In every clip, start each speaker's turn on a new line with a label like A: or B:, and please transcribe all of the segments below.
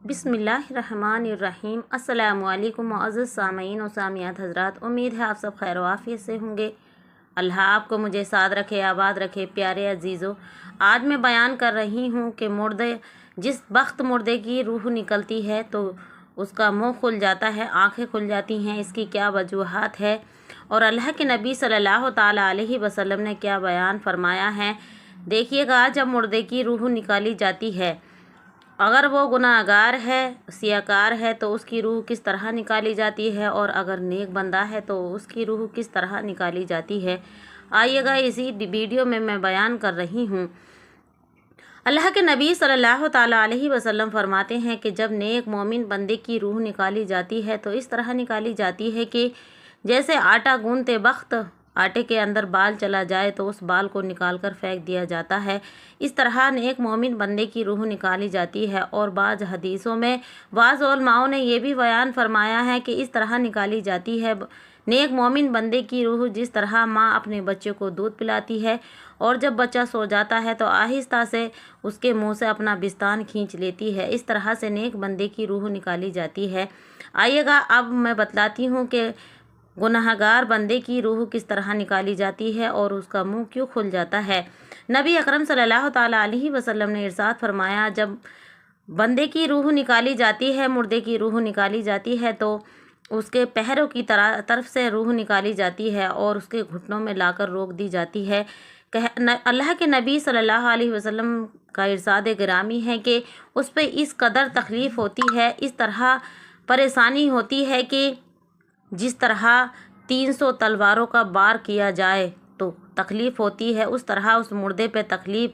A: बिस्मिल्लाहिर्रहमानिर्रहीम। अस्सलामु अलैकुम मुअज़्ज़ज़ सामीन और सामियात हज़रात, उम्मीद है आप सब खैर व आफ़ियत से होंगे। अल्लाह आपको मुझे साथ रखे, आबाद रखे। प्यारे अजीज़ों, आज मैं बयान कर रही हूँ कि जिस वक्त मुर्दे की रूह निकलती है तो उसका मुँह खुल जाता है, आँखें खुल जाती हैं, इसकी क्या वजूहात है और अल्लाह के नबी सल्लल्लाहु ताला अलैहि वसल्लम ने क्या बयान फरमाया है। देखिएगा, जब मुर्दे की रूह निकाली जाती है, अगर वो गुनाहगार है, सियाकार है, तो उसकी रूह किस तरह निकाली जाती है और अगर नेक बंदा है तो उसकी रूह किस तरह निकाली जाती है। आइएगा, इसी वीडियो में मैं बयान कर रही हूँ। अल्लाह के नबी सल्लल्लाहु ताला अलैहि वसल्लम फरमाते हैं कि जब नेक मोमिन बंदे की रूह निकाली जाती है तो इस तरह निकाली जाती है कि जैसे आटा गूंदते वक्त आटे के अंदर बाल चला जाए तो उस बाल को निकाल कर फेंक दिया जाता है, इस तरह नेक मोमिन बंदे की रूह निकाली जाती है। और बाज़ हदीसों में बाज़ उलमाओं ने यह भी बयान फरमाया है कि इस तरह निकाली जाती है नेक मोमिन बंदे की रूह जिस तरह माँ अपने बच्चे को दूध पिलाती है और जब बच्चा सो जाता है तो आहिस्ता से उसके मुंह से अपना बिस्तान खींच लेती है, इस तरह से नेक बंदे की रूह निकाली जाती है। आइएगा, अब मैं बतलाती हूँ कि गुनाहगार बंदे की रूह किस तरह निकाली जाती है और उसका मुंह क्यों खुल जाता है। नबी अकरम सल्लल्लाहु ताला अलैहि वसल्लम ने इरशाद फरमाया, जब बंदे की रूह निकाली जाती है, मुर्दे की रूह निकाली जाती है तो उसके पैरों की तरफ से रूह निकाली जाती है और उसके घुटनों में लाकर रोक दी जाती है। अल्लाह के नबी सल्लल्लाहु अलैहि वसल्लम का इरशाद गिरामी है कि उस पर इस कदर तकलीफ़ होती है, इस तरह परेशानी होती है कि जिस तरह 300 तलवारों का वार किया जाए तो तकलीफ़ होती है, उस तरह उस मुर्दे पे तकलीफ़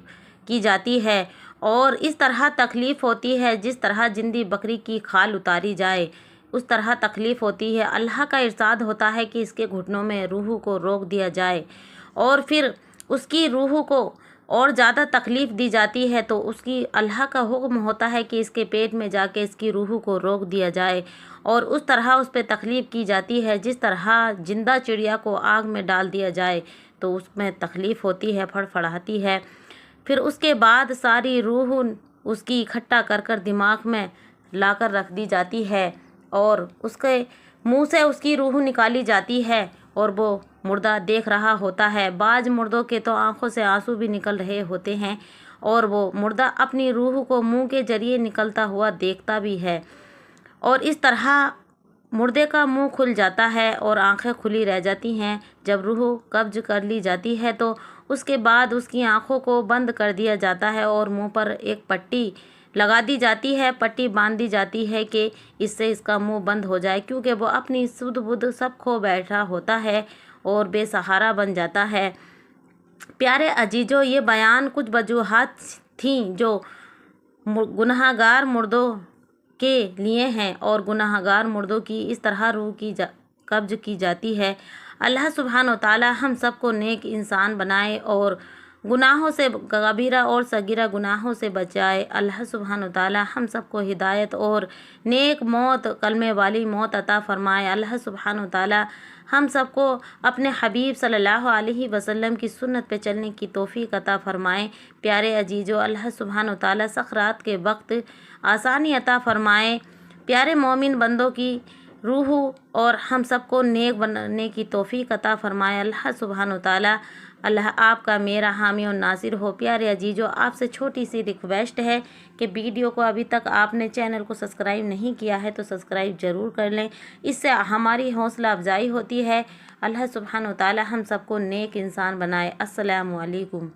A: की जाती है। और इस तरह तकलीफ़ होती है जिस तरह जिंदी बकरी की खाल उतारी जाए, उस तरह तकलीफ़ होती है। अल्लाह का इरशाद होता है कि इसके घुटनों में रूह को रोक दिया जाए और फिर उसकी रूह को और ज़्यादा तकलीफ़ दी जाती है तो उसकी अल्लाह का हुक्म होता है कि इसके पेट में जाके इसकी रूह को रोक दिया जाए और उस तरह उस पर तकलीफ़ की जाती है जिस तरह जिंदा चिड़िया को आग में डाल दिया जाए तो उसमें तकलीफ़ होती है, फड़फड़ाती है। फिर उसके बाद सारी रूह उसकी इकट्ठा कर कर दिमाग में लाकर रख दी जाती है और उसके मुंह से उसकी रूह निकाली जाती है और वो मुर्दा देख रहा होता है। बाज़ मुर्दों के तो आंखों से आंसू भी निकल रहे होते हैं और वो मुर्दा अपनी रूह को मुंह के जरिए निकलता हुआ देखता भी है और इस तरह मुर्दे का मुंह खुल जाता है और आंखें खुली रह जाती हैं। जब रूह कब्ज कर ली जाती है तो उसके बाद उसकी आंखों को बंद कर दिया जाता है और मुंह पर एक पट्टी लगा दी जाती है, पट्टी बांध दी जाती है कि इससे इसका मुंह बंद हो जाए, क्योंकि वो अपनी सुध बुध सब खो बैठा होता है और बेसहारा बन जाता है। प्यारे अजीजों, ये बयान कुछ वजूहात थी जो गुनाहगार मुर्दों के लिए हैं और गुनाहगार मुर्दों की इस तरह रूह की कब्ज की जाती है। अल्लाह सुब्हान व तआला हम सबको नेक इंसान बनाए और गुनाहों से, कबीरा और सगीरा गुनाहों से बचाए। अल्लाह सुब्हान व तआला हम सबको हिदायत और नेक मौत, कलमे वाली मौत अता फ़रमाए। अल्लाह सुब्हान व तआला हम सबको अपने हबीब सल्लल्लाहु अलैहि वसल्लम की सुन्नत पे चलने की तौफीक अता फ़रमाए। प्यारे अजीज़ों, अल्लाह सुब्हान व तआला सकरात के वक्त आसानी अता फ़रमाए। प्यारे मोमिन बंदों की रूह और हम सबको नेक बनने की तौफीक अता फ़रमाए अल्लाह सुब्हान व तआला। अल्लाह आपका मेरा हामी और नासिर हो। प्यारे अजीज़ों, आपसे छोटी सी रिक्वेस्ट है कि वीडियो को अभी तक आपने चैनल को सब्सक्राइब नहीं किया है तो सब्सक्राइब ज़रूर कर लें, इससे हमारी हौसला अफजाई होती है। अल्लाह सुब्हान व तआला हम सबको नेक इंसान बनाए। अस्सलामु अलैकुम।